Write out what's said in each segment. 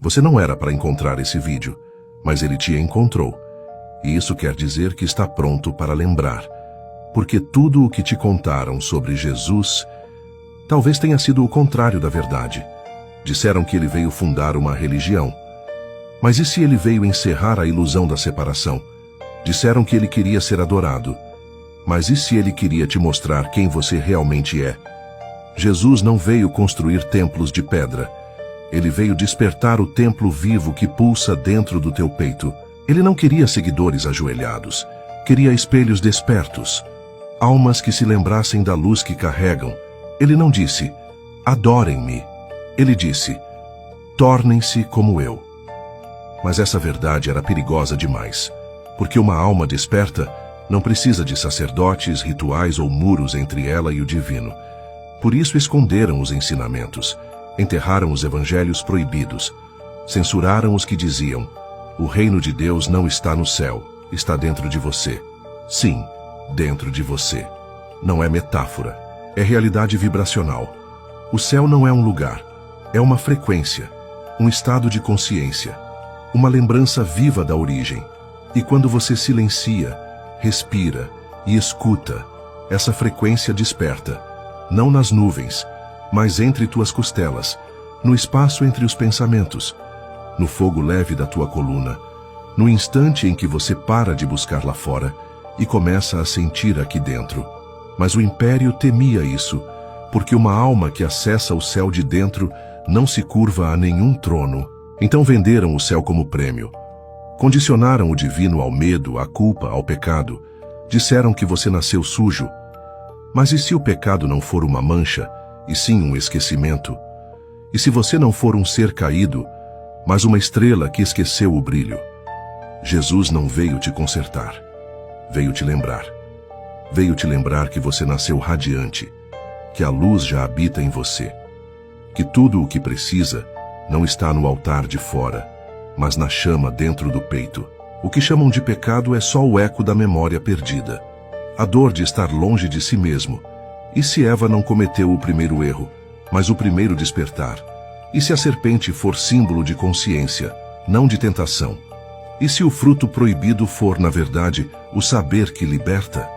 Você não era para encontrar esse vídeo, mas ele te encontrou. E isso quer dizer que está pronto para lembrar. Porque tudo o que te contaram sobre Jesus talvez tenha sido o contrário da verdade. Disseram que ele veio fundar uma religião. Mas e se ele veio encerrar a ilusão da separação? Disseram que ele queria ser adorado. Mas e se ele queria te mostrar quem você realmente é? Jesus não veio construir templos de pedra. Ele veio despertar o templo vivo que pulsa dentro do teu peito. Ele não queria seguidores ajoelhados. Queria espelhos despertos. Almas que se lembrassem da luz que carregam. Ele não disse, adorem-me. Ele disse, tornem-se como eu. Mas essa verdade era perigosa demais. Porque uma alma desperta não precisa de sacerdotes, rituais ou muros entre ela e o divino. Por isso esconderam os ensinamentos. Enterraram os evangelhos proibidos. Censuraram os que diziam, o reino de Deus não está no céu, está dentro de você. Sim, dentro de você. Não é metáfora, é realidade vibracional. O céu não é um lugar, é uma frequência, um estado de consciência, uma lembrança viva da origem. E quando você silencia, respira e escuta, essa frequência desperta, não nas nuvens, mas entre tuas costelas, no espaço entre os pensamentos, no fogo leve da tua coluna, no instante em que você para de buscar lá fora e começa a sentir aqui dentro. Mas o império temia isso, porque uma alma que acessa o céu de dentro não se curva a nenhum trono. Então venderam o céu como prêmio. Condicionaram o divino ao medo, à culpa, ao pecado. Disseram que você nasceu sujo. Mas e se o pecado não for uma mancha, e sim um esquecimento? E se você não for um ser caído, mas uma estrela que esqueceu o brilho? Jesus não veio te consertar. Veio te lembrar. Veio te lembrar que você nasceu radiante, que a luz já habita em você, que tudo o que precisa não está no altar de fora, mas na chama dentro do peito. O que chamam de pecado é só o eco da memória perdida, a dor de estar longe de si mesmo. E se Eva não cometeu o primeiro erro, mas o primeiro despertar? E se a serpente for símbolo de consciência, não de tentação? E se o fruto proibido for, na verdade, o saber que liberta?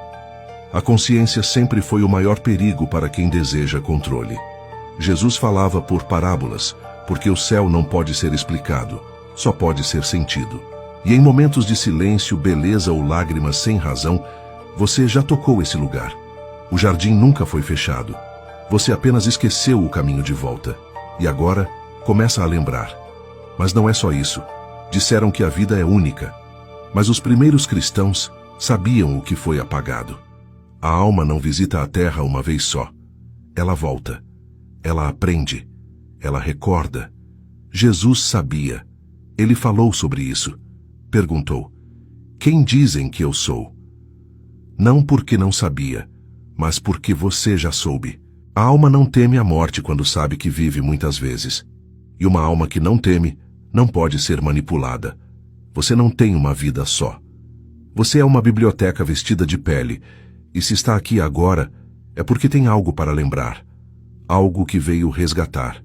A consciência sempre foi o maior perigo para quem deseja controle. Jesus falava por parábolas, porque o céu não pode ser explicado, só pode ser sentido. E em momentos de silêncio, beleza ou lágrimas sem razão, você já tocou esse lugar. O jardim nunca foi fechado. Você apenas esqueceu o caminho de volta. E agora, começa a lembrar. Mas não é só isso. Disseram que a vida é única. Mas os primeiros cristãos sabiam o que foi apagado. A alma não visita a terra uma vez só. Ela volta. Ela aprende. Ela recorda. Jesus sabia. Ele falou sobre isso. Perguntou, quem dizem que eu sou? Não porque não sabia, mas porque você já soube. A alma não teme a morte quando sabe que vive muitas vezes. E uma alma que não teme não pode ser manipulada. Você não tem uma vida só. Você é uma biblioteca vestida de pele, e se está aqui agora, é porque tem algo para lembrar. Algo que veio resgatar.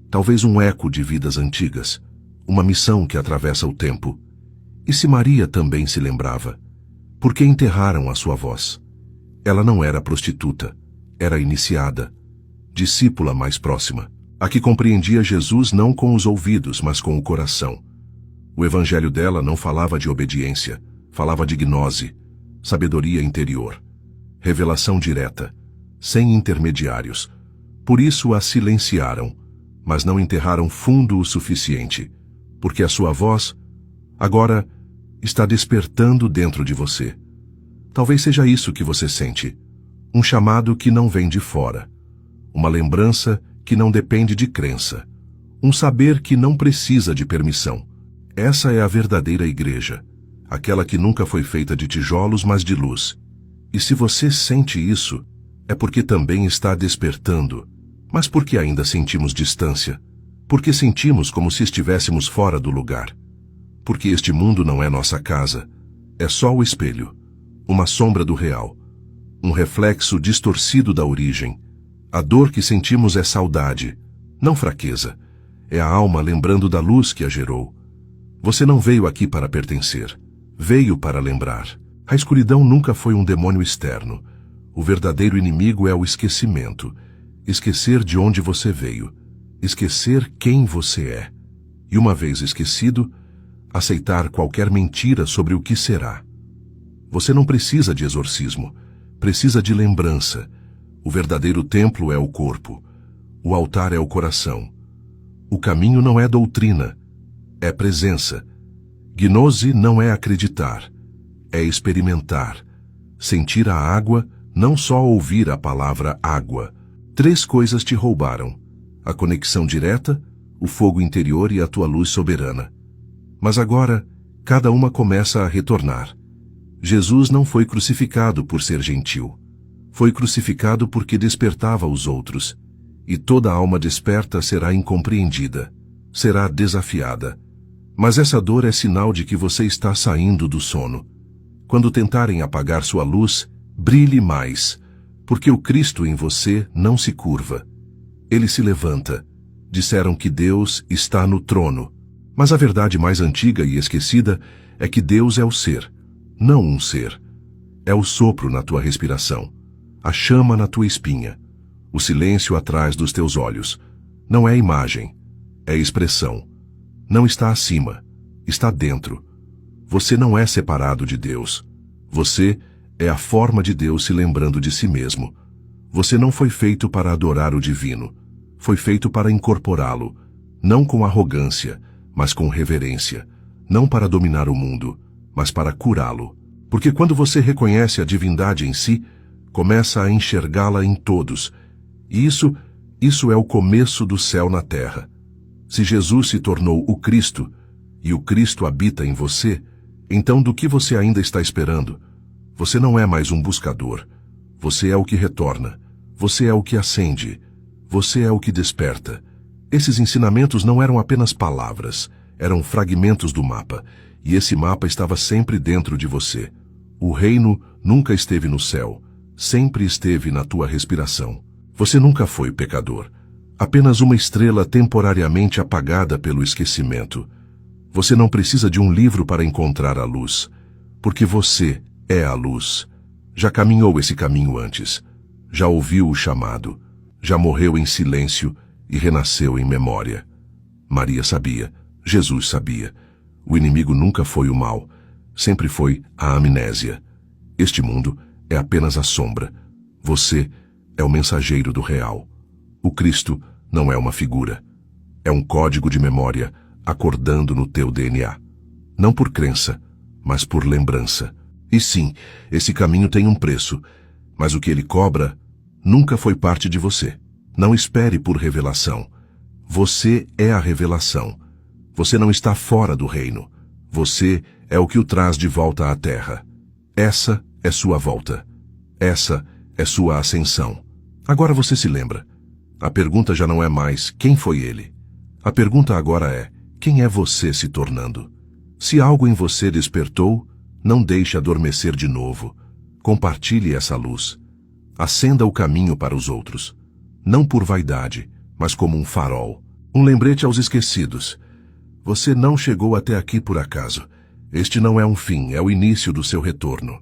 Talvez um eco de vidas antigas. Uma missão que atravessa o tempo. E se Maria também se lembrava? Por que enterraram a sua voz? Ela não era prostituta. Era iniciada. Discípula mais próxima. A que compreendia Jesus não com os ouvidos, mas com o coração. O evangelho dela não falava de obediência. Falava de gnose. Sabedoria interior. Revelação direta. Sem intermediários. Por isso a silenciaram, mas não enterraram fundo o suficiente. Porque a sua voz, agora, está despertando dentro de você. Talvez seja isso que você sente. Um chamado que não vem de fora. Uma lembrança que não depende de crença. Um saber que não precisa de permissão. Essa é a verdadeira igreja. Aquela que nunca foi feita de tijolos, mas de luz. E se você sente isso, é porque também está despertando. Mas por que ainda sentimos distância? Porque sentimos como se estivéssemos fora do lugar. Porque este mundo não é nossa casa. É só o espelho. Uma sombra do real. Um reflexo distorcido da origem. A dor que sentimos é saudade, não fraqueza. é a alma lembrando da luz que a gerou. Você não veio aqui para pertencer, veio para lembrar. A escuridão nunca foi um demônio externo. O verdadeiro inimigo é o esquecimento. Esquecer de onde você veio. Esquecer quem você é. E uma vez esquecido, aceitar qualquer mentira sobre o que será. Você não precisa de exorcismo, precisa de lembrança. O verdadeiro templo é o corpo. O altar é o coração. O caminho não é doutrina, é presença. Gnose não é acreditar, é experimentar. Sentir a água, não só ouvir a palavra água. 3 coisas te roubaram: a conexão direta, o fogo interior e a tua luz soberana. Mas agora, cada uma começa a retornar. Jesus não foi crucificado por ser gentil. Foi crucificado porque despertava os outros. E toda alma desperta será incompreendida, será desafiada. Mas essa dor é sinal de que você está saindo do sono. Quando tentarem apagar sua luz, brilhe mais, porque o Cristo em você não se curva. Ele se levanta. Disseram que Deus está no trono. Mas a verdade mais antiga e esquecida é que Deus é o ser, não um ser. É o sopro na tua respiração, a chama na tua espinha, o silêncio atrás dos teus olhos. Não é imagem, é expressão. Não está acima, está dentro. Você não é separado de Deus. Você é a forma de Deus se lembrando de si mesmo. Você não foi feito para adorar o divino. Foi feito para incorporá-lo, não com arrogância, mas com reverência. Não para dominar o mundo, mas para curá-lo. Porque quando você reconhece a divindade em si, começa a enxergá-la em todos. E isso é o começo do céu na terra. Se Jesus se tornou o Cristo, e o Cristo habita em você, então do que você ainda está esperando? Você não é mais um buscador. Você é o que retorna. Você é o que acende. Você é o que desperta. Esses ensinamentos não eram apenas palavras, eram fragmentos do mapa, e esse mapa estava sempre dentro de você. O reino nunca esteve no céu, sempre esteve na tua respiração. Você nunca foi pecador, apenas uma estrela temporariamente apagada pelo esquecimento. Você não precisa de um livro para encontrar a luz, porque você é a luz. Já caminhou esse caminho antes, já ouviu o chamado, já morreu em silêncio e renasceu em memória. Maria sabia, Jesus sabia. O inimigo nunca foi o mal, sempre foi a amnésia. Este mundo é apenas a sombra. Você é o mensageiro do real. O Cristo não é uma figura. É um código de memória acordando no teu DNA. Não por crença, mas por lembrança. E sim, esse caminho tem um preço, mas o que ele cobra nunca foi parte de você. Não espere por revelação. Você é a revelação. Você não está fora do reino. Você é o que o traz de volta à terra. Essa é sua volta. Essa é sua ascensão. Agora você se lembra. A pergunta já não é mais quem foi ele. A pergunta agora é quem é você se tornando. Se algo em você despertou, não deixe adormecer de novo. Compartilhe essa luz. Acenda o caminho para os outros. Não por vaidade, mas como um farol. Um lembrete aos esquecidos. Você não chegou até aqui por acaso. Este não é um fim, é o início do seu retorno.